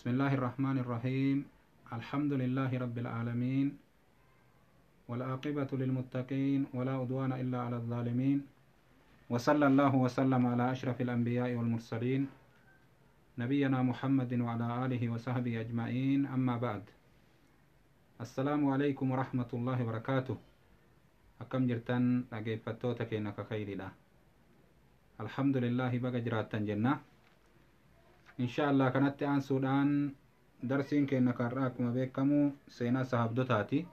بسم الله الرحمن الرحيم. الحمد لله رب العالمين، والعاقبة للمتقين، ولا عدوان إلا على الظالمين، وصلى الله وسلم على أشرف الأنبياء والمرسلين نبينا محمد وعلى آله وصحبه أجمعين. أما بعد، السلام عليكم ورحمة الله وبركاته. أكم جرتان أجيبتوتك إنك خير الله. الحمد لله بقى جراتان جنة إن شاء الله. كانت عن سودان درسين كأنك راكم بكمو سينا صاحب دوتاتي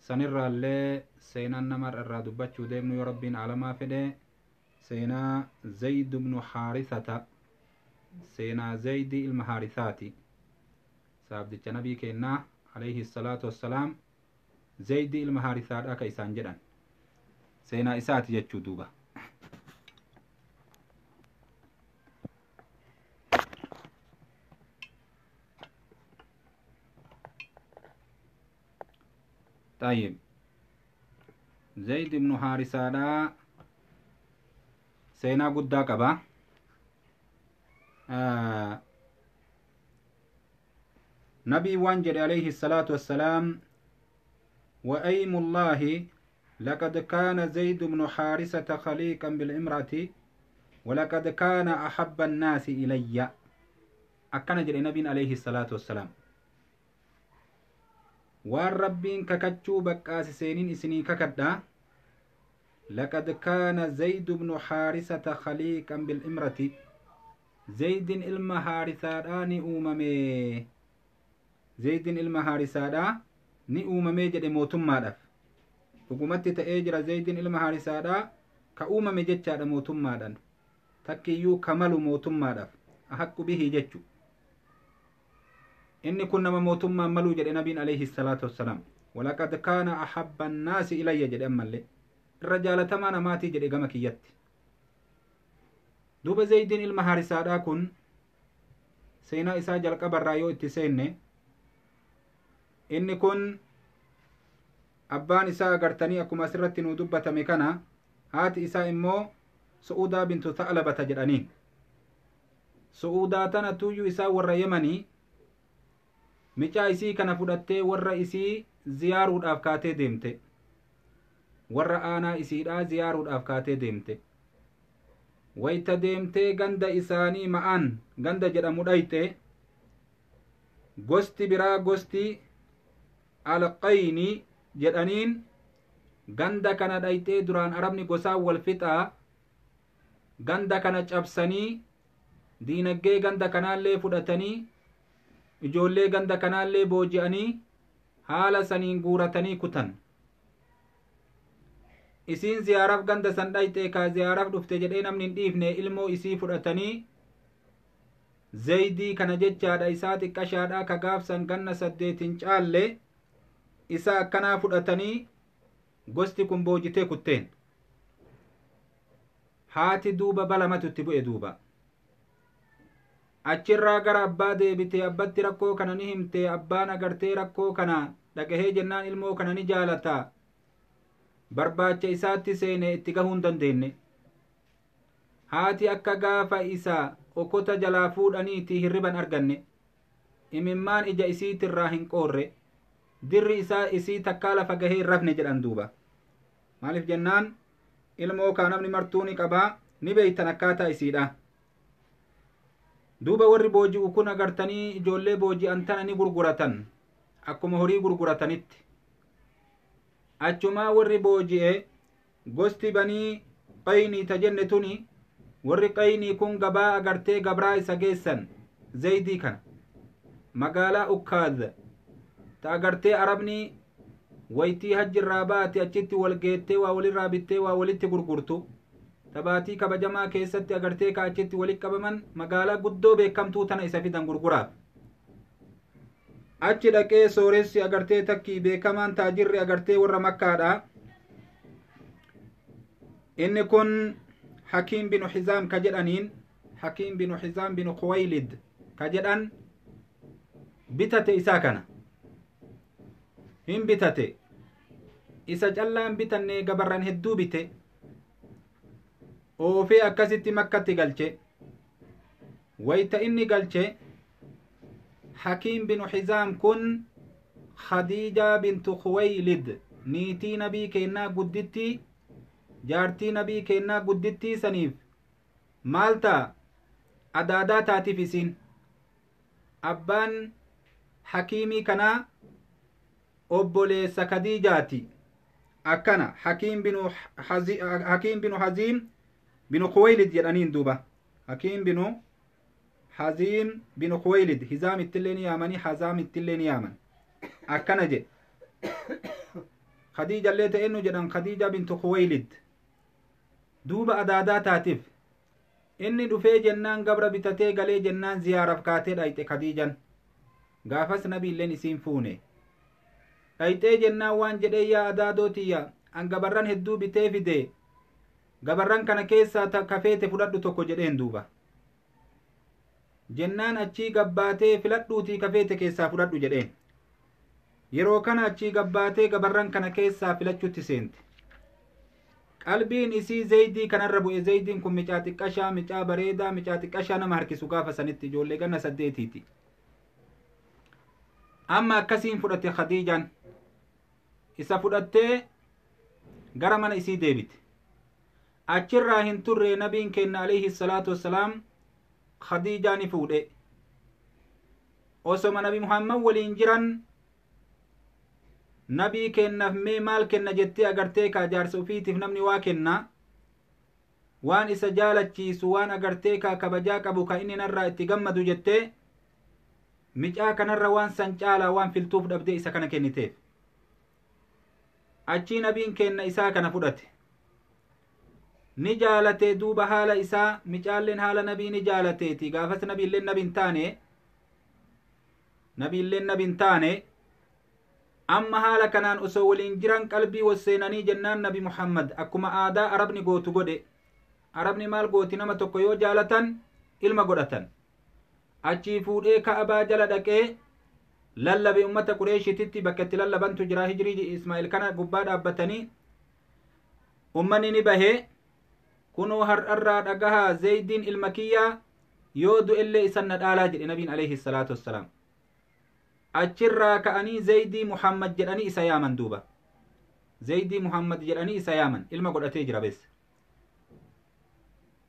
سنرى اللي سينا النمر الرادبتشو ديبنو يربين على ما فده سينا زيد بن حارثة، سينا زيد المحارثاتي صاحب دي النبي كأنه عليه الصلاة والسلام زيد المحارثات أكا إسان جدن سينا إساتي جتشو دوبا. طيب، زيد بن حارثة دا سينا قد قبا نبي وانجل عليه الصلاة والسلام وأيم الله لقد كان زيد بن حارثة خليقا بالإمرة ولقد كان أحب الناس إلي. أكنا جل نبي عليه الصلاة والسلام waan rabbiin kakachuu baqqaasi seeniin isinii kakadha. laqad kaana zaydu bnu haarisata khaliiqan bil'imrati, zaydin ilma haarisaadhaa ni uumame. zaydin ilma haarisaadhaa ni uumamee jedhe mootummaadhaaf. dhugumatti ta'ee jira zaydin ilma haarisaadhaa ka uumame jechaadha mootummaadhaan, takkiyyuu kamalu mootummaadhaaf ahaqqu bihii jechu. inni kun nama mootummaan maluu jedhe nabiin alayhi salaatu wassalaam. walaqad kaana ahabba annaasi ilayya jedhe ammallee irra jaalatamaa namaatii jedhe gama kiyyatti. duuba zaydin ilma haarisaadhaa kun seenaa isaa jalqabarraa yoo itti seenne, inni kun abbaan isaa agartanii akkuma asirratti nuu dubbatame kana, haati isaa immoo su'uudaa bintu tha'labata jedhaniin. su'uudaa tana tuyyuu isaa warra yemanii micaa isii kana fudhattee warra isii ziyaaruudhaaf kaatee deemte. warra aanaa isiidhaa ziyaaruudhaaf kaatee deemte. wayta deemtee ganda isaanii ma'an ganda jedhamu dhayxe, gosti biraa gosti alqayni jedhaniin ganda kana dhayxee duraan arabni gosaan wal fixaa ganda kana cabsanii diinaggee ganda kanaallee fudhatanii ijoollee ganda kanaallee booji'anii haala saniin guuratanii kutan. isiin ziyaaraaf ganda san dhayxee kaa ziyaaraaf dhufte jedhee namni hin dhiifne ilmoo isii fudhatanii zaydii kana jechaadha, isaa xiqqashaadha ka gaafsan ganna 8 caalle isa akkanaa fudhatanii gosti kun boojitee kutteen. haati duuba balamatu itti bu'e. duuba achirraa gara abbaa deebite. abbatti rakkoo kana ni himte. abbaan agartee rakkoo kana dhagahee jennaan ilmoo kana ni jaalata, barbaacha isaatti seene itti gahuu hin dandeenye. haati akka gaafa isa okota jalaa fuudhaniiti hirriban arganne, imimmaan ija isiitirraa hin qoorre, dirri isaa isii takkaa lafa gahee hin rafne jedhan. duuba maaliif jennaan ilmoo kaa namni martuu ni qabaa, ni beeytan akkaataa isiidha. duuba warri booji'u kun agartanii ijoollee booji'an tana ni gurguratan akkuma horii gurguratanitti. achumaa warri booji'e gosti banii qaynii ta jenne tuni, warri qaynii kun gabaa agartee gabraa isa geessan zaydii kana magaalaa ukkaaz ta agartee arabni waytii hajjirraa baate achitti wal geettee waa walirraa bittee waa walitti gurgurtu. tabaatii kabajamaa keessatti agartee ka achitti walit qabaman magaalaa guddoo beekamtuu tana isa fidan gurguraaf. achi dhaqee sooressi agartee takkii beekamaan taajirri agartee warra makkaadha. inni kun hakiim binu hizaam ka jedhaniin, hakiim binu hizaam binu khuwaylid ka jedhan bitate. isaa kana hin bitate. isa callaan bitanne gabarran hedduu bite. oofee akkasitti makkatti galche. wayta inni galche حكيم بن حزام كن خديجة بنت خويلد نيتي نبي كينا قدتي جارتي نبي كينا قدتي سنيف مالتا أدادا تاتي في سين أبان حكيمي كنا أبوليس خديجاتي أكنا حكيم بن حزيم بن خويلد يرانين دوبا حكيم بن حزيم بن خويلد هزام التلين يامني حزام التلين يامن أكنا جي خديجة اللي تأنو جدن خديجة بنت خويلد دوبا أدادا تاتف إني دفي جنان قبر بتتي قلي جنان زيارة فكاتي دايت خديجة غافس نبي اللي نسين فوني دايتي جنان وان جدي يا أدادوتي أن قبران هدو بتي فيدي قبران كان كيسا كفيت فلدو توكو جدين دوبا jennaan achii gabbaatee filadhuutii kafeete keessaa fudhadhu jedheen yeroo kana achii gabbaatee gabarran kana keessaa filachuutti seente qalbiin isii zaydii kanarra bu'e zaydiin kun micaa xiqqashaa micaa bareedaa micaa xiqqashaa nama harkisu gaafa sanitti ijoollee ganna 8ti amma akkasiin fudhate khadiijaan isa fudhattee gara mana isii deebite achirraa hin turre nabiin kenna alayhi salaatu wassalaam khadiijaani fuudhe osoma nabi muhammad waliin jiran nabii kennaaf mee maal kenna jettee agartee kaa jaarsa ufiitiif namni waa kenna waan isa jaalachiisu waan agartee kaa kabajaa qabu ka inni narraa itti gammadu jettee micaa kanarra waan san caalaa waan filtuuf dhabdee isa kana kenniteef achii nabiin kenna isaa kana fudhate ni jaalate duuba haala isaa micaalleen haala nabii ni jaalateeti gaafas nabiilleen nabiin taane amma haala kanaan osoo waliin jiran qalbii wasseenanii jennaan nabi muhammad akkuma aadaa arabni gootu godhe arabni maal gooti nama tokko yoo jaalatan ilma godhatan achii fuudhee ka'abaa jala dhaqee lallabe ummata qureeshititti bakka itti lallabantu jira hijrii ismaa'il kana gubbaa dhaabbatanii ummanni ni bahee kunoo har'arraa dhagahaa zaydiin ilma kiyyaa yoo du'ellee isan na dhaalaa jedhe nabiin alayhi salaatu wassalaam achirraa ka'anii zaydii muhammad jedhanii isa yaaman duuba zaydii muhammad jedhanii isa yaaman ilma godhatee jira bees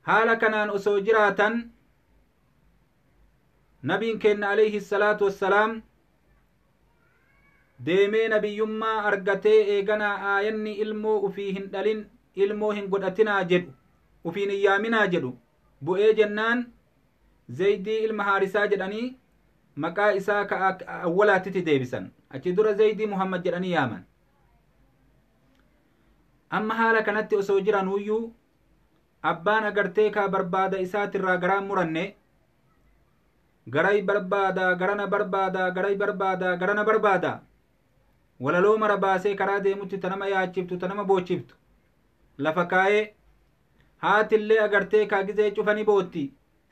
haala kanaan osoo jiraatan nabiin kenna alayhi salaatu wassalaam deemee nabiyyummaa argatee eeganaa aayanni ilmoo ufii hin dhalin ilmoo hin godhatinaa jedhu ufiin hin yaaminaa jedhu bu'ee jennaan zaydii ilma haarisaa jedhanii maqaa isaa ka awwalaatitti deebisan achi dura zaydii muhammad jedhanii yaaman amma haala kanatti osoo jiranuuyyuu abbaan agartee kaa barbaada isaatirraa garaan muranne garay barbaada garana barbaada garay barbaada garana barbaada walaloo mara baasee karaa deemutti tanama yaachiftu tanama boochiftu lafa kaa'ee haatillee agartee kaa gizee cufanii bootti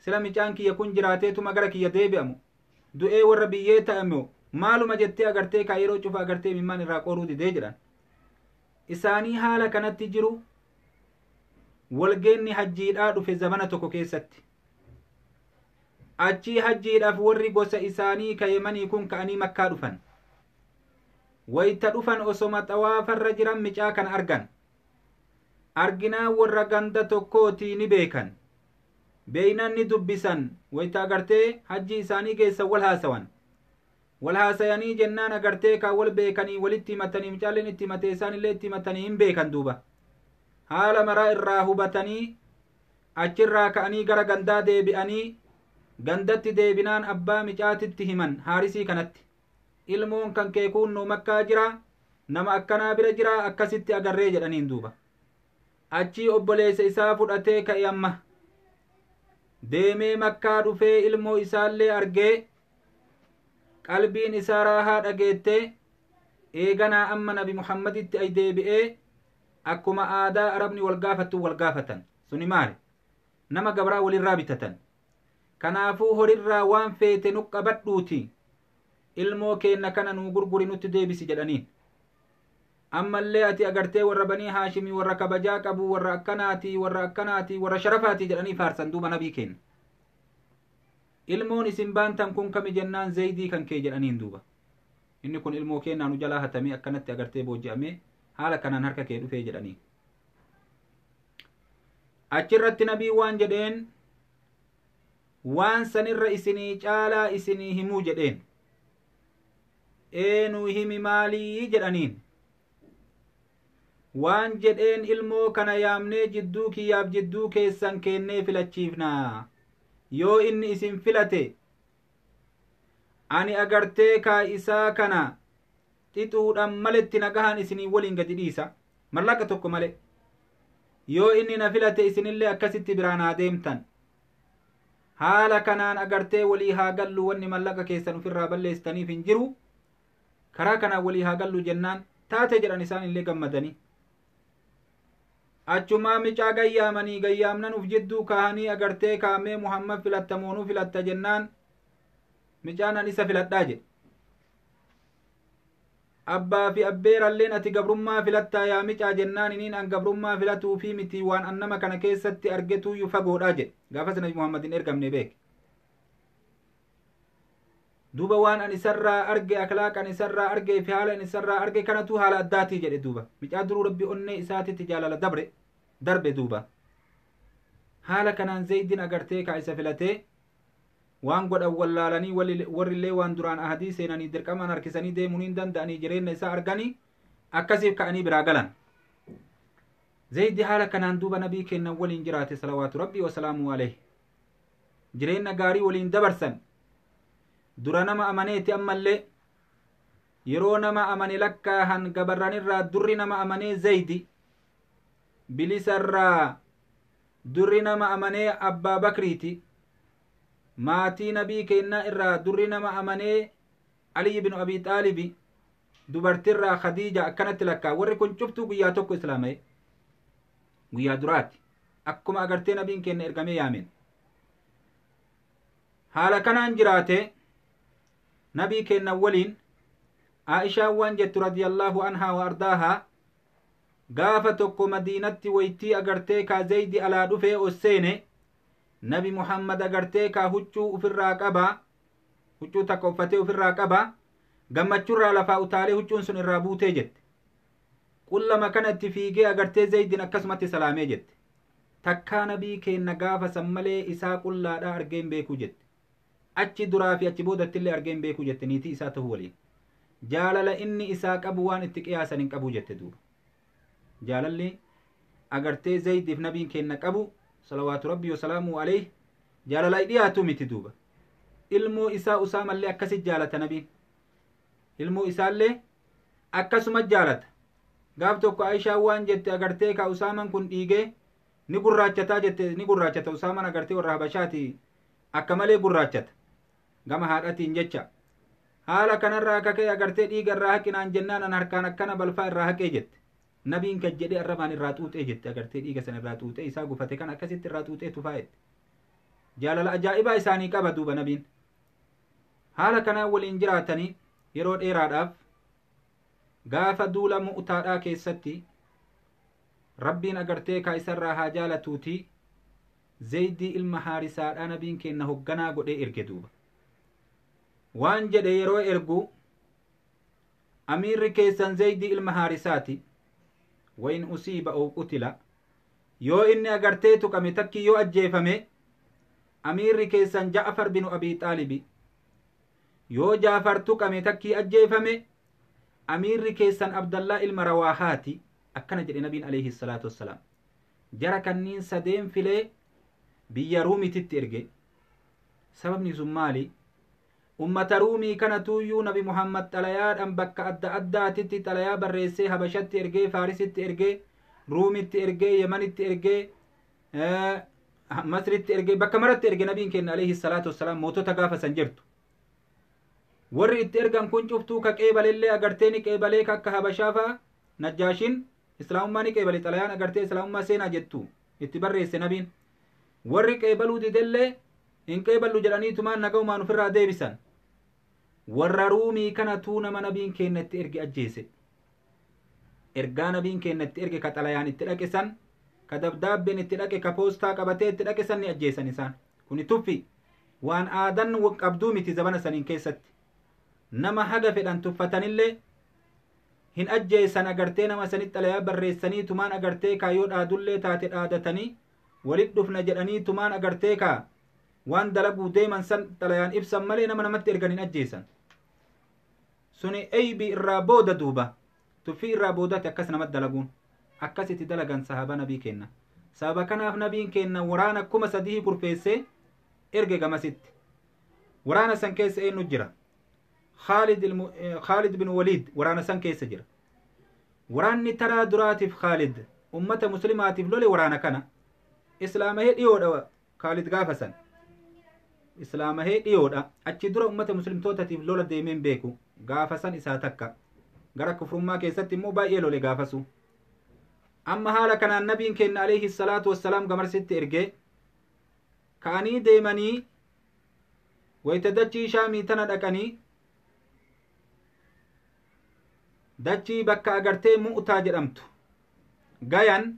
sila micaan kiyya kun jiraateetuma gara kiyya deebi'amu du'ee warra biyyee ta'amu maaluma jettee agartee kaa yeroo cufa agartee mimmaan irraa qoruu didee jedhan isaanii haala kanatti jiru walgeenni hajjiidhaa dhufe zamana tokko keessatti achii hajjiidhaaf warri gosa isaanii ka yemanii kun ka'anii makkaa dhufan wayta dhufan osoma xawaafarra jiran micaa kana arginaa warra ganda tokkootii ni beekan beeynan ni dubbisan wayta agartee hajji isaanii geessan wal haasayanii jennaan agartee kaa wal beekanii walitti himatanii micaalleen itti himatee isaanillee itti himatanii hin beekan duuba haala maraa irraa hubatanii achirraa ka'anii gara gandaa deebi'anii gandatti deebinaan abbaa micaatitti himan haarisii kanatti ilmoon kan kee kunnu makkaa jira nama akkanaa bira jira akkasitti agarree jedhaniin duuba achii obboleessa isaa fudhatee ka'e amma deemee makkaa dhufee ilmoo isaallee argee qalbiin isaa raahaa dhageettee eeganaa amma nabi muhammaditti ay deebi'ee akkuma aadaa arabni wal gaafattu wal gaafatan suni maali nama gabraa walirraa bitatan kanaafuu horirraa waan feete nu qabadhuuti ilmoo keenna kana nuu gurguri nutti deebisi jedhaniin ammallee ati agartee warra banii haashimii warra kabajaa qabu warra akkanaati warra sharafaatii jedhanii faarsan duuba nabii kenna ilmoon isin baantan kun kami jennaan zaydii kan kee jedhaniin duuba inni kun ilmoo keenyaa nu jalaa hatamee akkanatti agartee booji'amee haala kanaan harka kee dhufee jedhanii achirratti nabii waan jedheen waan sanirra isinii caalaa isinii himuu jedheen eenuu himi maalii jedhaniin waan jedheen ilmoo kana yaamnee jidduu kiyyaaf jidduu keessan keennee filachiifnaa yoo inni isin filate ani agartee kaa'isaa kana xixuudhaan maletti nagahaan isinii waliin gadi dhiisa mallaqa tokko male yoo inni na filate isinillee akkasitti biraan haa deemtan haala kanaan agartee walii haa gallu wanni mallaqa keessan ofirraa balleessitaniif hin jiru karaa kanaan walii haa gallu jennaan taate jedhan isaan illee gammadanii achumaa micaa gayyaamanii gayyaamnan uf jidduu kaahanii agartee kaamee muhammad filatta moonuu filatta jennaan micaanan isa filadhaa jedhe abbaa fi abbeeralleen ati gabrummaa filattaa yaa micaa jennaan iniin an gabrummaa filatuu fi miti waan annama kana keessatti argetuuyyu fagoodhaa jedhe gaafas nabi muhammad hin ergamne beeke duuba waan an isarraa arge aklaaqan isarraa arge fi haala an isarraa arge kanatu haala addaatii jedhe duuba micaa duruu rabbi onnee isaatitti jaalala darbe duuba haala kanaan zaydin agartee ka isa filatee waan godhan wallaalanii warrillee waan duraan ahadii seenanii dirqamaan harkisanii deemuun hin danda'anii jireenya isaa arganii akkasiif ka'anii biraa galan zaydi haala kanaan duuba nabii kennan waliin jiraate salawaatu rabbii wasalaamu alayhi jireenya gaarii waliin dabarsan dura nama amaneeti ammallee yeroo nama amane lakkaahan gabarranirraa durri nama amanee zaydi bilisarraa durri nama amanee abbaa bakriiti maatii nabii kennaa irraa durri nama amanee Ali ibn Abi Xaalibi dubartirraa Khadiija akkanatti lakkaa warri kun cuftuu guyyaa tokko islaama'e guyyaa duraati akkuma agartee nabiin kenna ergamee yaameen haala kanaan jiraate nabii kenna waliin Aishaan waan jettu radiyallahu anhaa wa ardaahaa gaafa tokko madiinatti waytii agartee kaa Zaydi alaa dhufee osseene nabi muhammad agartee kaa huccuu ufirraa qabaa huccuu takka uffatee ufirraa qabaa gammachuurraa lafaa utaalee huccuun sun irraa buutee jette qullama kanatti fiigee agartee zaydin akkasumatti salaamee jette takkaa nabii kenna gaafa san malee isaa qullaadhaa argeen beekuu jette achi duraa fi achi boodattillee argeen beekuu jette niitii isaa ta'uu waliin jaalala inni isaa qabu waan itti qiyaasan hin qabu jette duuba jaalalli agartee zaydiif nabiin kenna qabu salawaatu rabbii wasalaamu alayhi jaalala dhiyaatu miti duuba ilmoo isaa usaamallee akkasit jaalata nabiin ilmoo isaallee akkasuma jaalata gaaf tokko Aishaa waan jette agartee ka usaaman kun dhiigee ni gurraachataa jette ni gurraachata usaaman agartee warra habashaati akka malee gurraachata gama haadhatiin jecha haala kanarraa akka ka'e agartee dhiiga irraa haqinaan jennaan an harkaan akkana balfaa irraa haqee jette nabiin kan jedhe arrabaan irraa xuuxee jette agartee dhiiga san irraa xuuxee isaa gufate kan akkasitti irraa xuuxee tufaa'ette jaalala ajaa'ibaa isaanii qaba duuba nabiin haala kanaan waliin jiraatanii yeroo dheeraadhaaf gaafa duula mu'taadhaa keessatti rabbiin agartee kaa isarraa haa jaalatuuti zaydii ilma haarisaadhaa nabiin kenna hogganaa godhee erge duuba waan jedhe yeroo ergu amiirri keessan zaydii ilma haarisaati وإن أصيب أو قتل يو إني أغرتيتو كمي تكي يو أجيفمي أمير كيسان جعفر بن أبي طالب يو جعفرتو كمي تكي أجيفمي أمير كيسان عبد الله المرواحاتي أكنا جل نبي عليه الصلاة والسلام جرى كنين سدين فيلي بيرومي تترجي سبب نزمالي أمة رومي كانتو يو نبي محمد تلياد أم بكا أدى تتي تليا بريسي هبشت ترجي فارس ترجي رومي ترجي يمن ترجي مصر ترجي بكا مرت ترجي نبي كن عليه الصلاة والسلام موتو تقافة سنجرتو ورّي ترجم كن شفتو كقبل اللي أجرتني قبلك كهبشافا نجاشين إسلام ماني قبل تليان أجرتي إسلام ما سينا جتو اتبريس نبين ورّي قبلو دي دلّي إن قبلو جلاني تمان نقو ما نفر ديبسان warra ruumii kanatu nama nabiin keenyatti erge ajjeese ergaa nabiin keenyatti erge ka xalayaan itti dhaqesan ka dabdaabbeen itti dhaqe ka poostaa qabatee itti dhaqesan ni ajjeesan isaan kuni tuffi waan aadan qabduu miti zabana saniin keessatti nama haga fedhan tuffatanillee hin ajjeessan agartee nama sanitti xalayaa barreessanii tumaan agartee kaayoo dhaadullee taate dhaadatanii walit dhufna jedhanii tumaan agartee kaa waan dalaguu deeman san xalayaan ibsan malee nama namatti ergan hin ajjeessan suni eybii irraa booda duuba tuffii irraa boodatti akkas namatti dalaguun akkasitti dalagan sahaba nabii kenna sababa kanaaf nabiin kenna waraana 3,000 kurfeessee erge gamasitti waraana san keessa eenyu jira Khalid bin Walid waraana san keessa jira waraanni taraa duraatiif Khalid ummata muslimaatiif lole waraana kana islaamahee dhiyoodha Khalid gaafa san islaamahee dhiyoodha achi dura ummata muslimtootaatiif lola deemeen beeku gaafa san isaa takka gara kufrummaa keessatti immoo baay'ee lole gaafasu amma haala kanaan nabiin kenna alayhi salaatu wassalaam gamarsitti ergee ka'anii deemanii wayta dachii shaamii tana dhaqanii dachii bakka agartee mu'taa jedhamtu gayan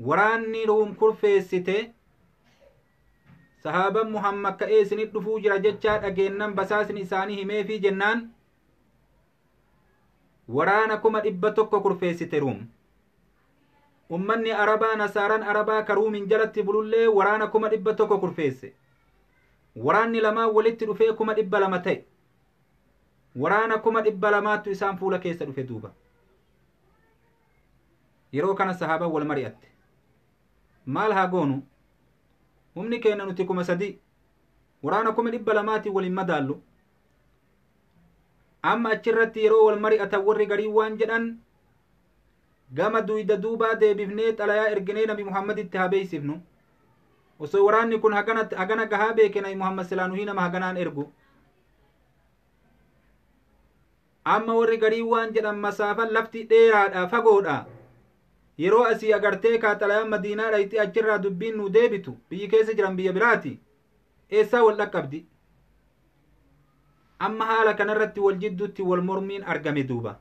waraanni ruum kurfeessite sahaaban muhammad ka'ee isinit dhufuu jira jechaa dhageennan basaasni isaanii himeefii jennaan waraana 100 kurfeessite ruum ummanni arabaa nasaaran arabaa karuumin jalatti bulullee waraana 100 kurfeesse waraanni lamaan walitti dhufee 200 ta'e waraana 200 isaan fuula keessa dhufe duuba yeroo kana sahaabaan wal mari'atte maal haa goonu humni keenya nuti 3,000 waraana 200 waliin madaallu amma achirratti yeroo wal mari'atan warri garii waan jedhan gama duyda duubaa deebifnee xalayaa erginee nabi muhammaditti haa beeksifnu osoo waraanni kun hagana gahaa beeke nabi muhammad silaa nuhii nama haganaan ergu amma warri garii waan jedhan masaafan lafti dheeraadha fagoodha yeroo asii agartee kaa xalayaan madiinaa dhayti achirraa dubbiin nu deebitu biyyi keessa jiran biyya biraati eessaa wal dhaqqabdi amma haala kanarratti wal jidduutti wal mormiin argame duuba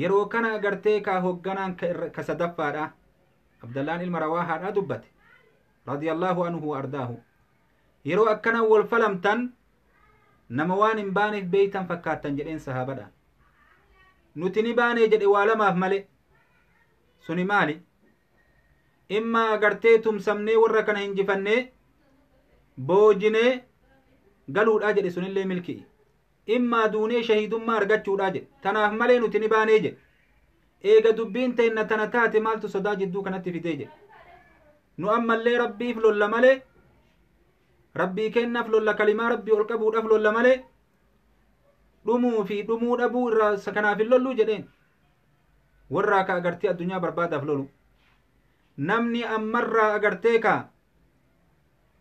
yeroo kana agartee kaa hogganaan ka sadaffaadha abdallaan ilma rawaahaadha dubbate radiyallahu anhu wa ardaahu yeroo akkana wal falamtan nama waan hin baaneef beeytan fakkaattan jedheen sahaabadha nuti ni baanee jedhe waa lamaaf male suni maali imma agartee tumsamnee warra kana hinjifannee boojinee galuudhaa jedhe sunillee milkii immaa duunee shahiidummaa argachuudhaa jedhe tanaaf malee nuti ni baanee jedhe eega dubbiin teenna tana taate maaltu sodaa jidduu kanatti fidee jedhe nu ammallee rabbiif lolla malee rabbii kennaaf lolla kalimaa rabbii ol qabuudhaaf lolla malee dhumuu fi dhumuu dhabuu irraa kanaaf hin lolluu jedheen warraa ka agartee addunyaa barbaadaaf lolu namni ammarraa agartee kaa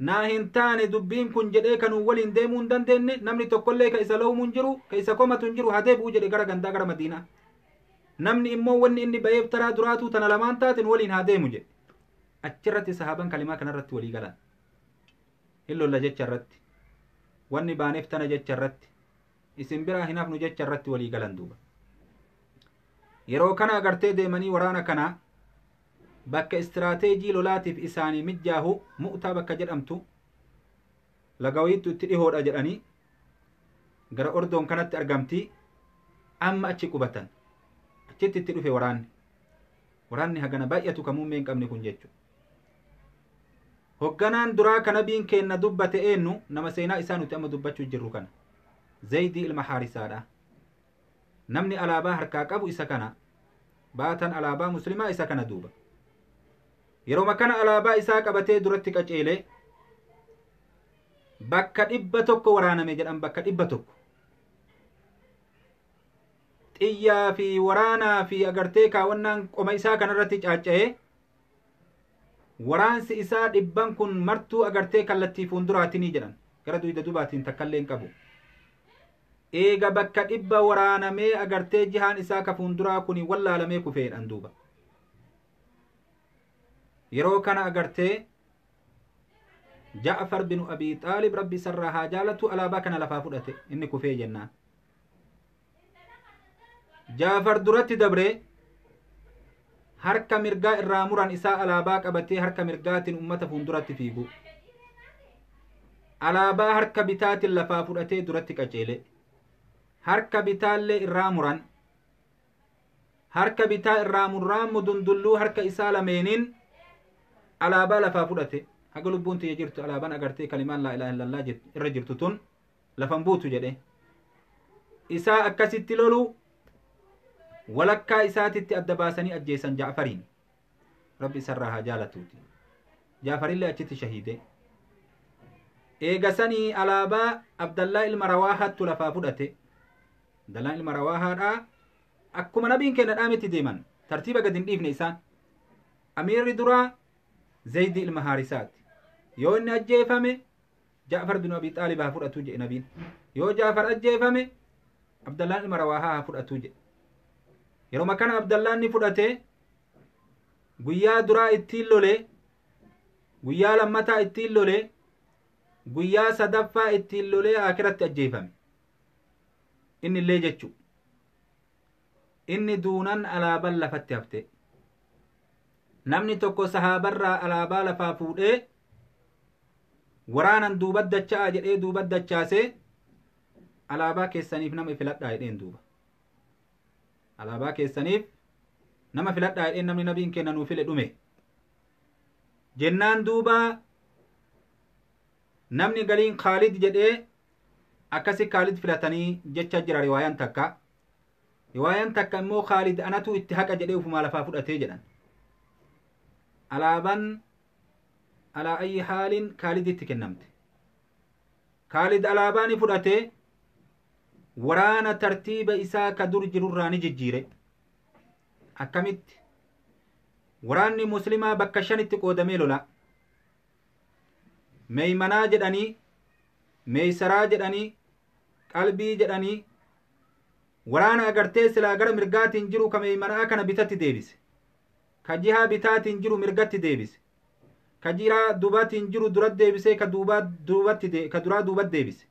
naa hin taane dubbiin kun jedhee kanuu waliin deemuu hin dandeenye namni tokkollee ka isa lawmuun jiru ka isa komatu hin jiru haa deebi'uu jedhe gara gandaa gara madiinaa namni immoo wanni inni ba'eef taraa duraatuu tana lamaan taateen waliin haa deemu jedhe achirratti sahaaban kalimaa kanarratti walii galan hin lolla jecha irratti wanni baaneef tana jecha irratti isin biraa hin hafnu jecha irratti walii galan duuba yeroo kana agartee deemanii waraana kana bakka istiraateejii lolaatiif isaanii mijjaahu mu'taa bakka jedhamtu lagawiittu itti dhihoodha jedhanii gara ordoon kanatti argamtii amma achi qubatan achitti itti dhufe waraanni hagana baay'atu ka muummee hin qabne kun jechu hogganaan duraa ka nabiin kenna dubbate eenyu nama seenaa isaa nuti amma dubbachuu jirru kana zaydii ilma haarisaadha namni alaabaa harkaa qabu isa kana baatan alaabaa muslimaa isa kana duuba yeroo makkana alaabaa isaa qabatee duratti qaceelee bakka 100 waraaname jedhan bakka 100 xiyyaa fi waraanaa fi agartee kaawwannaan qoma isaa kanarratti caaca'ee waraansi isaa 100 kun martuu agartee kallattii fuulduraatinii jedhan gara duyda dubaatiin takkallee hin qabu eega bakka 100 waraanamee agartee jihaan isaa ka fuulduraa kuni wallaalamee kufeedhan duuba yeroo kana agartee Ja'far bin Abi Xaalib rabbi sarraa haa jaalatu alaabaa kana lafaa fudhate inni kufee jennaan Ja'far duratti dabree harka mirgaa irraa muran isaa alaabaa qabatee harka mirgaatiin ummata fuulduratti fiigu alaabaa harka bitaatiin lafaa fudhatee duratti qaceele harka bitaallee irraa muran harka bitaa irraa murraan mudundulluu harka isaa lameeniin alaabaa lafaa fudhate haga lubbuun tiyya jirtu alaabaan agartee kalimaan laa ilaaha illallah irra jirtu tun lafan buutu jedhe isaa akkasitti lolu walakkaa isaatitti adda baasanii ajjeesan Jaafariin rabbi isarraa haa jaalatuuti Jaafarillee achitti shahiide eegasanii alaabaa Abdallaa ilma Rawaahaattu lafaa fudhate Abdallaan ilma Rawaahaadhaa akkuma nabiin keenya dhaametti deeman tartiiba gad hin dhiifne isaan amiirri duraa Zaydi ilma Haarisaati yoo inni ajjeefame Jaafar bin Abi Xaalib haa fudhatu jedhe nabiin yoo Jaafar ajjeefame Abdallaan ilma Rawaahaa haa fudhatu jedhe yeroo makana Abdallaan ni fudhate guyyaa duraa ittiin lole guyyaa lammataa ittiin lole guyyaa sadaffaa ittiin lole akiratti ajjeefame inni illee jechu inni duunan alaabaan lafatti hafte namni tokko sahaabarraa alaabaa lafaa fuudhee waraanan duubat dacha'aa jedhee duubat dachaasee alaabaa keessaniif nama filadhaa jedheen duuba alaabaa keessaniif nama filadhaa jedheen namni nabiin keenya nuu file dhume jennaan duuba namni galiin Khaalid jedhee akkasi Khaalid filatanii jecha jira riwaayaan takka immoo Khaalid anatu itti haqa jedhee ufumaa lafaa fudhatee jedhan alaabaan alaa ayyi haalin Khaaliditti kennamte Khaalid alaabaa ni fudhate waraana tartiiba isaa ka dur jirurraa ni jijjiire akkamitti waraanni muslimaa bakka shanitti qoodamee lola meeymanaa jedhanii meeysaraa jedhanii qalbii jedhanii waraana agartee silaa gara mirgaatiin jiru ka meeymanaa kana bitatti deebise ka jihaa bitaatiin jiru mirgatti deebise ka jiraa dubatiin jiru durat deebise ka duraa dubat deebise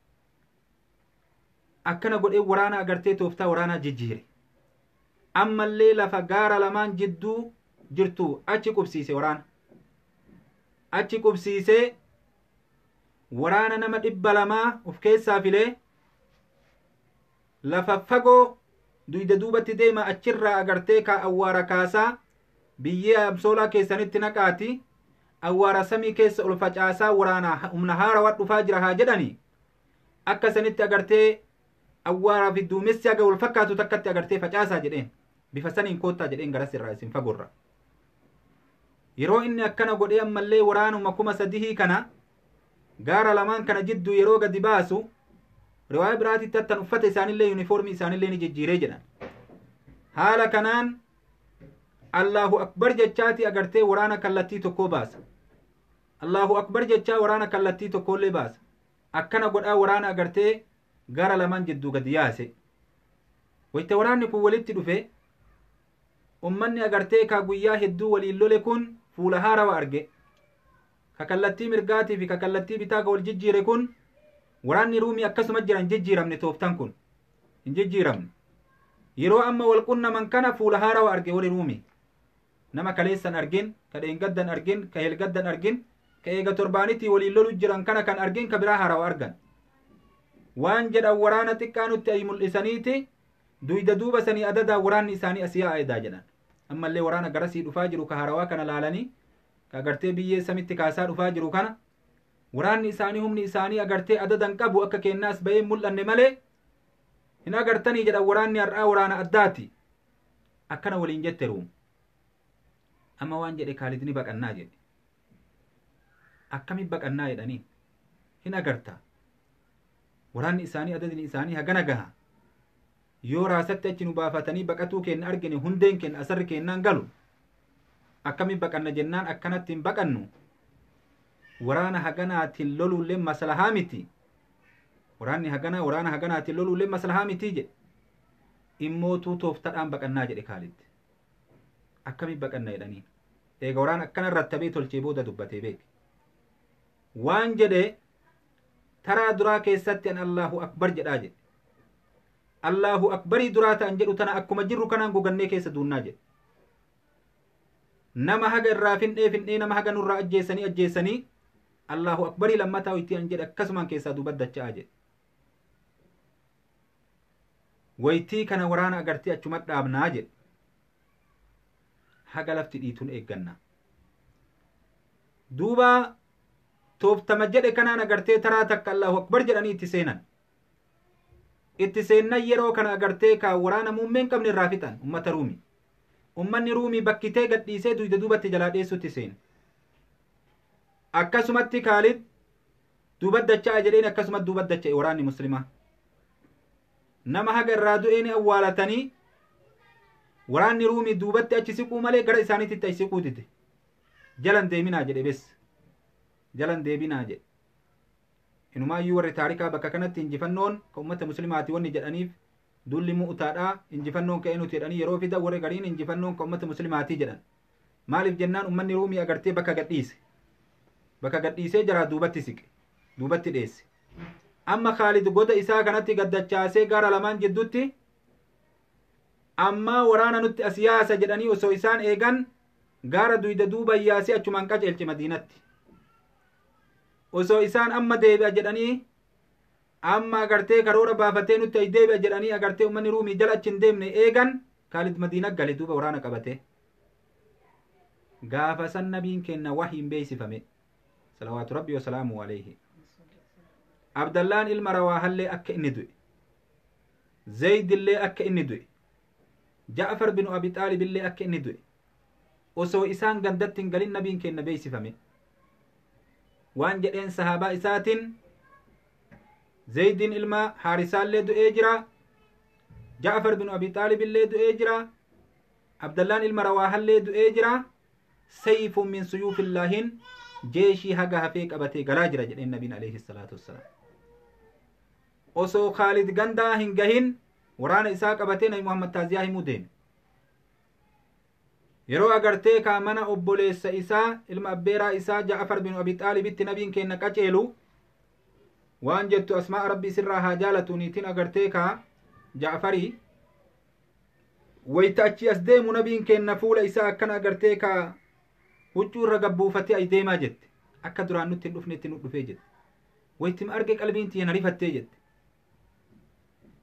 akkana godhee waraana agartee tooftaa waraanaa jijjiire ammallee lafa gaara lamaan jidduu jirtu achi qubsiise waraana achi qubsiisee waraana nama 200 of keessaa filee lafa fagoo duyda duubatti deema achirraa agartee ka awwaara kaasaa biyyee amsoolaa keessanitti naqaati awwaara samii keessa ol facaasaa waraana humna haarawaa dhufaa jira haa jedhani akka sanitti agartee awwaara fi duumessi aga wal fakkaatu takkatti agartee facaasaa jedheen bifa saniin koottaa jedheen garas irraa isin fagorra yeroo inni akkana godhee ammallee waraanuma 3,000 kana gaara lamaan kana jidduu yeroo gadi baasu riwaaya biraatitti attan uffata isaanillee yuunifoormii isaanillee ni jijjiiree jedhan haala kanaan Allahu akbar jechaati agartee waraana kallattii tokkoo baasa Allahu akbar jechaa waraana kallattii tokkollee baasa akkana godhaa waraana agartee gaara lamaan jidduu gadi yaase wayta waraanni kun walitti dhufe ummanni agartee ka guyyaa hedduu waliin lole kun fuula haarawa arge ka kallattii mirgaatii fi ka kallattii bitaa ka wal jijjiire kun waraanni ruumii akkasuma jiran jijjiiramne tooftan kun hin jijjiiramne yeroo amma wal qunnaman kana fuula haarawa arge wali ruumii nama kaleessan argin ka dheengaddan argin ka helgaddan argin ka eega torbaanitii waliin lolu jiran kana kan argin ka biraa haarawa argan waan jedhan waraana xiqqaa nutti ay mul'isaniiti duyda duuba sanii adadaa waraanni isaanii asiyaa aedaa jedhan ammallee waraana garasii dhufaa jiru ka harawaa kana laalanii ka agartee biyyee samitti kaasaa dhufaa jiru kana waraanni isaanii humni isaanii agartee adadan qabu akka kennaas ba'ee mul'anne malee hin agartanii jedhan waraanni har'aa waraana addaati akkana waliin jette ruum amma waan jedhe Khaalid ni baqannaa jedhe akkami baqannaa jedhanii hin agarta waraanni isaanii adadni isaanii hagana gaha yoo raasatti achi nu baafatanii baqatuu kenna argine hundeen kenna asarri kennaan galu akkami baqanna jennaan akkanatti hin baqannu waraana haganaatiin loluullee maslahaa miti waraanni waraana haganaatiin loluullee maslahaa miti jedhe immootuu tooftadhaan baqannaa jedhe Khaalid akkami baqanna jedhanii eega waraana akkana rattabee tolchee booda dubbatee beeke waan jedhe taraa duraa keessatti an Allahu akbar jedhaa jedhe Allahu akbarii duraa ta'an jedhu tana akkuma jirru kanaan gogannee keessa duunnaa jedhe nama haga irraa findhee nama haga nurraa ajjeessanii Allahu akbarii lammataa wayitii an jedhe akkasumaan keessaa duubat dacha'aa jedhe. Wayitii kana waraana agartee achuma dhaabnaa jedhe. Haga lafti dhiituun eegganna. Duuba tooftama jedhe kanaan agartee taraa takka Allahu akbar jedhanii itti seenan. Itti seennan yeroo kana agartee ka waraana muummeen qabne irraa fixan ummata Ruumi. Ummanni Ruumi bakkitee gadhiisee duyda duubatti jalaa dheessutti seene. Akkasumatti Khaalid duubat dacha'aa jedheen akkasumatti duubat dacha'e waraanni muslimaa. Nama haga irraa du'een awwaalatanii waraanni Ruumi duubatti achi siquu malee gara isaaniitti achi siquu dide. Jalan deeminaa jedhe bes. Jalan deebinaa jedhe. Inumaayyuu warri taarikaa bakka kanatti injifannoon ka ummata muslimaati wanni jedhaniif dulli mu'utaadhaa injifannoon ka'ee nuti jedhanii yeroo fida warri gariin injifannoon ka ummata muslimaatii jedhan. Maaliif jennaan ummanni Ruumii agartee bakka gadhiise. Bakka gadhiisee jaraa duubatti siqe. Duubatti dheesse. Amma Khaalid goda isaa kanatti gaddachaasee gaara lamaan jidduutti amma waraana nutti as yaasa jedhanii osoo isaan eegan gaara duyda duuba yaasee achumaan qaceelche Madiinatti. Osoo isaan amma deebi'a jedhanii amma agartee karoora baafatee nutti ay deebi'a jedhanii agartee ummanni Ruumii jala achi hin deemne eegan Khaalid Madiina gale duuba waraana qabate. Gaafa san nabiin kenna wahiin beeksifame. Salawaatu Rabbi wa salaamu alayhi. Abdallaan ilma Rawaahallee akka inni du'e. Zaydillee akka inni du'e. Ja'far bin Abi Xaalibillee akka inni du'e. Osoo isaan gandatti hin galin nabiin kenna beeksifame. Waan jedheen sahaabaa isaatiin Zaydin ilma Haarisaallee du'ee jira. Ja'far bin Abi Xaalibillee du'ee jira. Abdallaan ilma Rawaahallee du'ee jira. Sayfuun min suyuufillaahin jeeshii haga hafee qabatee galaa jira jedheen nabiin alayhi salaatu wassalaam. Osoo Khaalid gandaa hin gahin waraana isaa qabatee nabi Muhammad taaziyaa himuu deeme. Yeroo agartee kaa mana obboleessa isaa ilma abbeeraa isaa Ja'far bin Abi Xaalibitti nabiin kenna qaceelu waan jettu asmaa rabbii sirraa haa jaalatu niitiin agartee kaa Ja'farii wayita achi as deemu nabiin kenna fuula isaa akkana agartee kaa huccuu irra gabbuufatee ay deemaa jette. Akka duraan nutti hin dhufnetti nu dhufee jette. Wayitim arge qalbiin tiyya rifattee jette.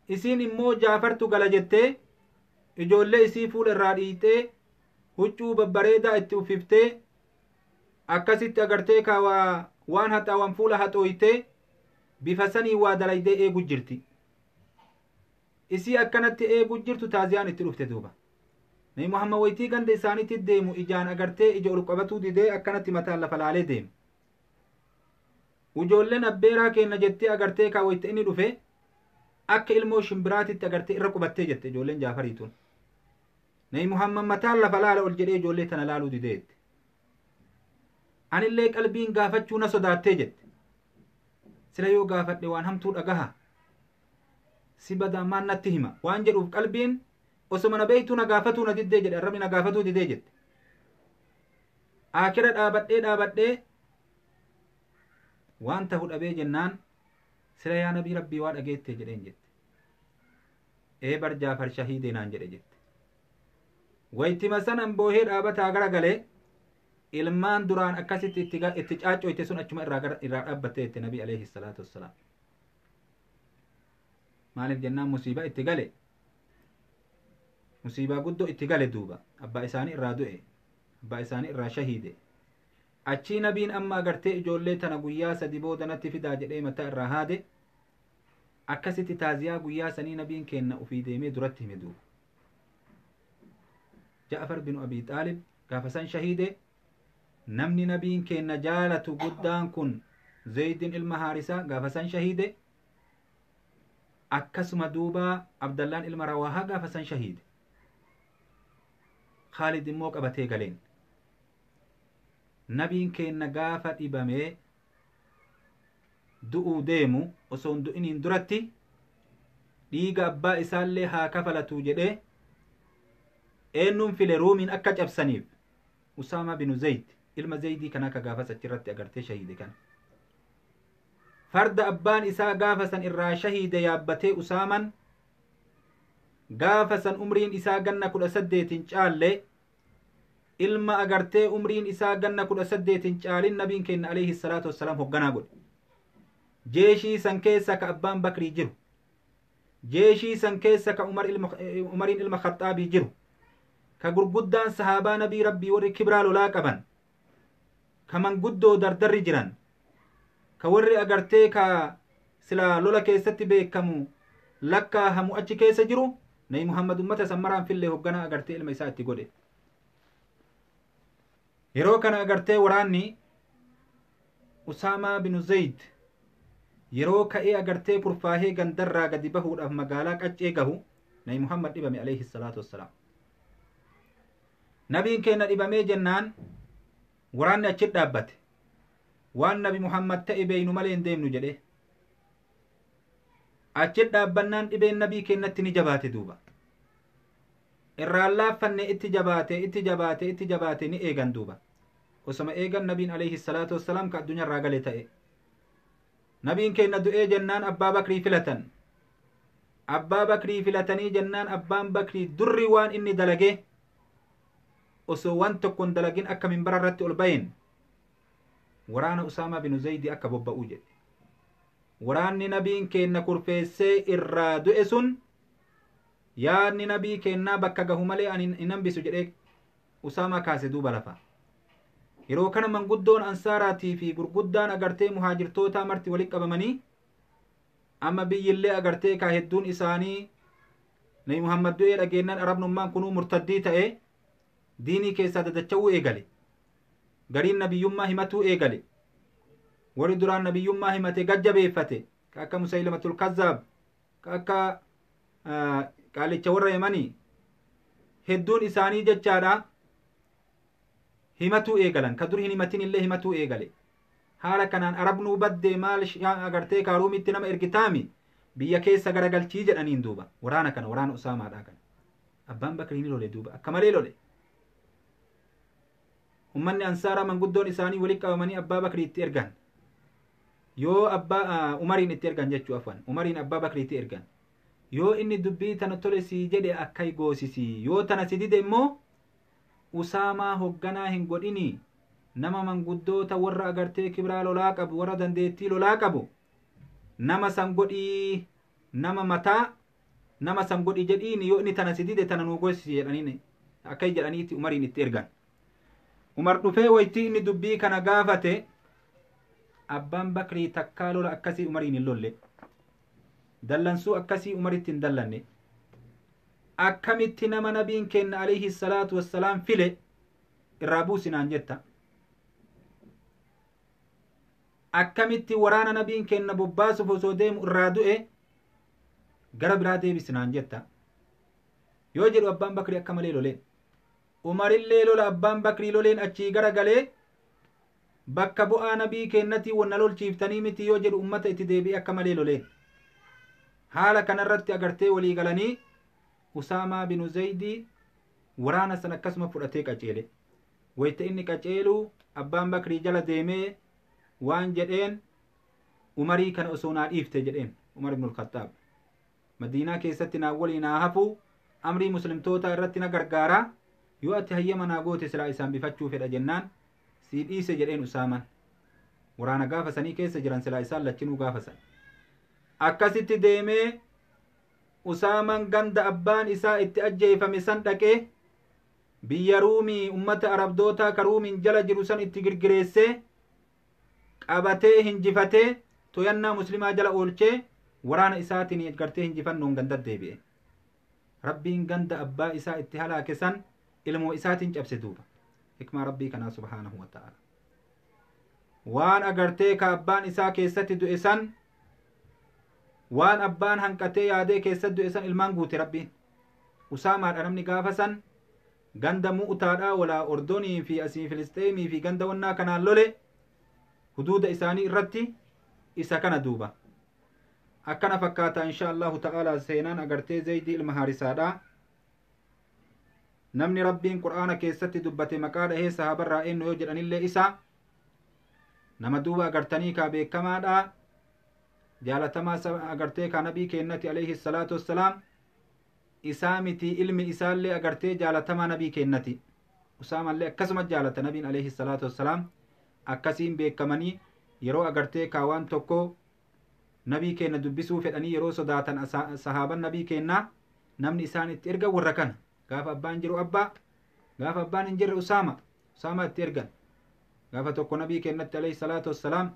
Isiin immoo Jaafartu gala jettee ijoollee isii fuula irraa dhiitee huccuu babbareedaa itti uffiftee akkasitti agartee kaa waan haxaawan fuula haxooytee bifa sanii waa dalaydee eegu jirti. Isii akkanatti eegu jirtu taaziyaan itti dhufte duuba. Nabi Muhammad wayitii ganda isaaniitti deemu ijaan agartee ija ol qabatuu didee akkanatti mataan lafa laalee deemu. Ijoolleen abbeeraa kenna jettee agartee kaa wayita inni dhufe akka ilmoo shimbiraatitti agartee irra qubattee jette ijoolleen Jaafariituun. Nabi Muhammad mataan lafa laala ol jedhee ijoollee tana laaluu dideetti. Anillee qalbiin gaafachuu na sodaattee jette. Sila yoo gaafadhe waan hamtuu dhagaha. Si badaa maan natti hima waan jedhuuf qalbiin osoma na beeytuu na gaafatuu na diddee jedhe arrabni na gaafatuu didee jette. Akira dhaabadhee waan tahu dhabee jennaan sila yaa nabii rabbii waa dhageette jedheen jette. Bar Jaafar shahiidee naan jedhe jette. Waytima sanan boohee dhaabataa gara galee ilmaan duraan akkasitti itti caacoyte sun achuma irraa dhaabbattee jette nabii alayhi salaatu wassalaam. Maaliif jennaan musiibaa itti gale. Musiibaa guddoo itti gale duuba. Abbaa isaanii irraa du'e. Abbaa isaanii irraa shahiide. Achii nabiin amma agartee ijoollee tana guyyaa sadi booda natti fidaa jedhee mataa irraa haade. Akkasitti taaziyaa guyyaa sanii nabiin kenna ufii deemee duratti hime duuba. Ja'far bin Abi Xaalib gaafa san shahiide. Namni nabiin kenna jaalatu guddaan kun Zaydin ilma Haarisaa gaafa san shahiide. Akkasuma duuba Abdallaan ilma Rawaahaa gaafa san shahiide. Khaalid immoo qabatee galeen. Nabiin kenna gaafa dhibamee du'uu deemu osoo hin du'iniin duratti dhiiga abbaa isaallee haa kafalatu jedhee eenyuun file Ruumiin akka cabsaniif Usaama binu Zayd ilma Zaydii kan akka gaafas achirratti agartee shahiide kana. Farda abbaan isaa gaafa san irraa shahiide yaabbatee Usaaman gaafa san umriin isaa ganna 18 caalle ilma agartee umriin isaa ganna 18 caalin nabiin keenya alayhi salaatu wassalaam hogganaa godhe. jeeshii san keessa ka abbaan bakrii jiru, jeeshii san keessa ka umariin ilma khaxaabii jiru, ka gurguddaan sahaabaa nabii rabbii warri kibraa lolaa qaban, ka manguddoo dardarri jiran, ka warri agartee ka sila lola keessatti beekamu lakkaa hamu achi keessa jiru, nabi Muhammad ummata sammaraan fillee hogganaa agartee ilma isaa itti godhe. yeroo kana agartee waraanni Usaamaa binu Zayd yeroo ka'ee agartee kurfaahee gandarraa gadi bahuudhaaf magaalaa qaccee gahu, nabi Muhammad dhibame alayhi salaatu wassalaam. nabiin keenya dhibamee jennaan waraanni achi dhaabbate, waan nabi Muhammad ta'e beeynu malee hin deemnu jedhe. achi dhaabbannaan dhibeen nabii keenyatti ni jabaate duuba. irraan laaffanne itti jabaate ni eegan duuba. osoma eegan nabiin alayhi salaatu wassalaam ka addunyaarraa gale ta'e. nabiin keenya du'ee jennaan abbaa bakrii filatan. abbaa bakrii filatanii jennaan abbaan bakrii durri waan inni dalage osoo waan tokkon dalagin akka minbara irratti ol bayin waraana Usaamaa binu Zaydi akka bobba'uu jedhe. waraanni nabiin keenya kurfeessee irraa du'e sun yaadni nabii keenyaa bakka gahu malee ani hin hambisu jedhee Usaamaa kaase duuba lafa. yeroo kana manguddoon ansaaraatii fi gurguddaan agartee muhaajirtoota marti walitti qabamanii amma biyyillee agartee kaa hedduun isaanii nabi Muhammad du'ee dhageennan arabnummaan kunuu murtaddii ta'e diinii keessaa dadacha'uu eegale. gariin nabiyyummaa himatuu eegale. warri duraan nabiyyummaa himate gajjabeeffate ka akka Musaylamatul Kazzaab ka akka qaalicha warra Yemanii hedduun isaanii jechaadha himatuu eegalan. ka dur hin himatin illee himatuu eegale. haala kanaan arabnuu baddee maal agartee kaaruumitti nama ergitaami biyya keessa garagalchii jedhaniin duuba. waraana kana waraana Usaamaadhaa kana abbaan bakrii ni lole duuba akka malee lole. ummanni ansaaraa manguddoon isaanii walitti qabamanii abbaa bakrii itti ergan. yoo abbaa umariin itti ergan jechuu afwan umariin abbaa bakriitti ergan. yoo inni dubbii tana tole sii jedhe akkay goosisii, yoo tana si dide immoo Usaamaa hogganaa hin godhini, nama manguddoota warra agartee kibraa lolaa qabu warra dandeettii lolaa qabu nama san godhii, nama mataa nama san godhi jedhiin. yoo inni tana si dide tana nuu goosisi jedhaniin akkay jedhaniitti umariin itti ergan. umar dhufee waytii inni dubbii kana gaafate abbaan bakrii takkaa lola akkasii umariin hin lolle, dallansuu akkasii umaritti hin dallanne. akkamitti nama nabiin keenya alayhi salaatu wassalaam file irraa buusinaan jetta? akkamitti waraana nabiin keenya bobbaasuuf osoo deemu irraa du'e gara biraa deebisinaan jetta? yoo jedhu abbaan bakrii akka malee loleen. umarillee lola abbaan bakrii loleen achii gara galee bakka bu'aa nabii keenyatii wanna lolchiiftanii miti yoo jedhu ummata itti deebi'e akka malee loleen. haala kanarratti agartee walii galanii Usaamaa binu Zaydi waraana san akkasuma fudhatee qaceele. wayta inni qaceelu abbaan bakrii jala deemee waan jedheen umarii kana osoo naa dhiifte jedheen. Umar ibn al-Khattaab madiinaa keessatti naa waliin haa hafu, amrii muslimtoota irratti na gargaara, yoo ati hayyama naa goote silaa isaan bifachuu fedha jennaan sii dhiise jedheen Usaamaan. waraana gaafa sanii keessa jiran silaa isaan lachinuu gaafa san akkasitti deemee Usaamaan ganda abbaan isaa itti ajjeefame san dhaqee biyya Ruumii ummata arabdootaa ka Ruumiin jala jiru san itti girgireessee qabatee hinjifatee toyannaa muslimaa jala oolchee waraana isaatiin gartee hinjifannoon ganda deebi'e. rabbiin ganda abbaa isaa itti halaake san ilmoo isaatiin cabse duuba. hikmaa rabbii kanaa subhaanahu wa ta'ala. waan agartee ka abbaan isaa keessatti du'e san waan abbaan hanqatee yaadee keessatti du'e san ilmaan guute rabbiin. Usaamaadha namni gaafa san ganda mu'utaadhaa walaa ordonii fi asii filisteemii fi ganda wannaa kanaan lole huduuda isaanii irratti isa kana duuba. akkana fakkaata insha Allahu ta'ala seenaan agartee Zaydii ilma Haarisaadha. namni rabbiin qur'aana keessatti dubbate maqaa dhahee sahabarraa eenyu yoo jedhanillee isa nama duuba agartanii kaa beekamaadha. jaalatamaa agartee kaa nabii keenyatti alayhi salaatu wassalaam isaa miti ilmi isaallee agartee jaalatamaa nabii keenyatti usaamallee akkasuma jaalata nabiin alayhi salaatu wassalaam akkasiin beekamanii yeroo agartee kaawaan tokko nabii keenya dubbisuu fedhanii yeroo sodaatan sahaaban nabii keenyaa namni isaan itti ergan warra kana gaafa abbaan jiru abbaa gaafa abbaan hin jirre usaama itti ergan gaafa tokko nabii keenyatti alayhi salaatu wassalaam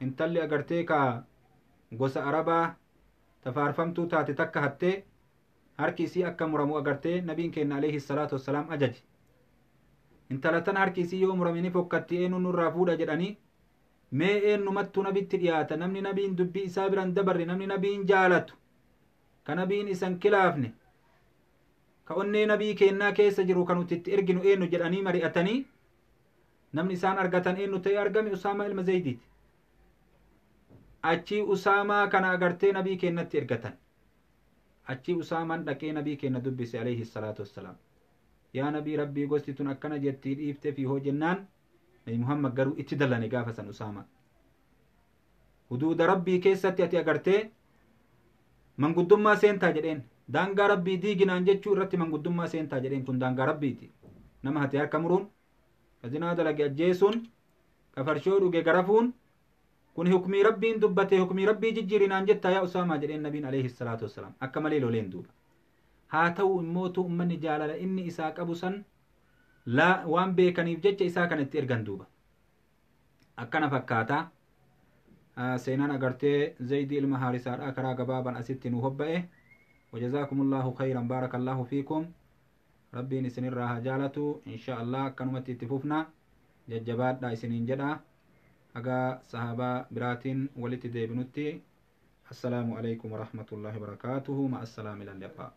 intalli agartee ka gosa arabaa tafaarfamtuu taate takka hattee harki isii akka muramu agartee nabiin keenya alayhi salaatu wassalaam ajaje intala tan harki isii yoo murame ni fokkatti eenyu nurraa fuudha jedhanii mee eenyumattu nabitti dhiyaata namni nabiin dubbii isaa biran dabarre namni nabiin jaalatu ka nabiin isan kilaafne ka onnee nabii keenyaa keessa jiru kan nuti itti erginu eenyu jedhanii mari'atanii namni isaan argatan eenyu ta'e argame Usaamaa ilma Zaydiiti. Achii Usaamaa kana agartee nabii keenyatti ergatan. Achii Usaamaan dhaqee nabii keenya dubbise alayhi salaatu wassalaam. Yaa nabii rabbii gosti tun akkana jettii dhiifte fi hoo jennaan nabi Muhammad garuu itti dallane gaafa san Usaamaa. Huduuda rabbii keessatti ati agartee manguddummaa seentaa jedheen daangaa rabbii diiginaan jechuu irratti manguddummaa seentaa jedheen kun daangaa rabbiiti. Nama hati harka muruun kazinaa dalage ajjeesuun kafarshoo dhuge garafuun kun hukmii rabbiin dubbate hukmii rabbii jijjiirinaan jettaa yaa Usaamaa jedheen nabiin alayhi salaatu wassalaam akka malee loleen duuba. Haa ta'u immootu ummanni jaalala inni isaa qabu san waan beekaniif jecha isaa kanatti ergan duuba. Akkana fakkaata seenaan agartee Zaydii ilma Haarisaadhaa karaa gabaaban asitti nu hobba'e. Wajazaakumullahu khayran baarakallahu fiikum. Rabbiin isinirraa haa jaalatu insha Allah akkanumatti itti fufna jajjabaadhaa isiniin jedha haga sahabaa biraatiin walitti deebinutti. Assalaamu alaykum warahmatullahi wabarakaatuhu. Ma assalaami ilal liqaa.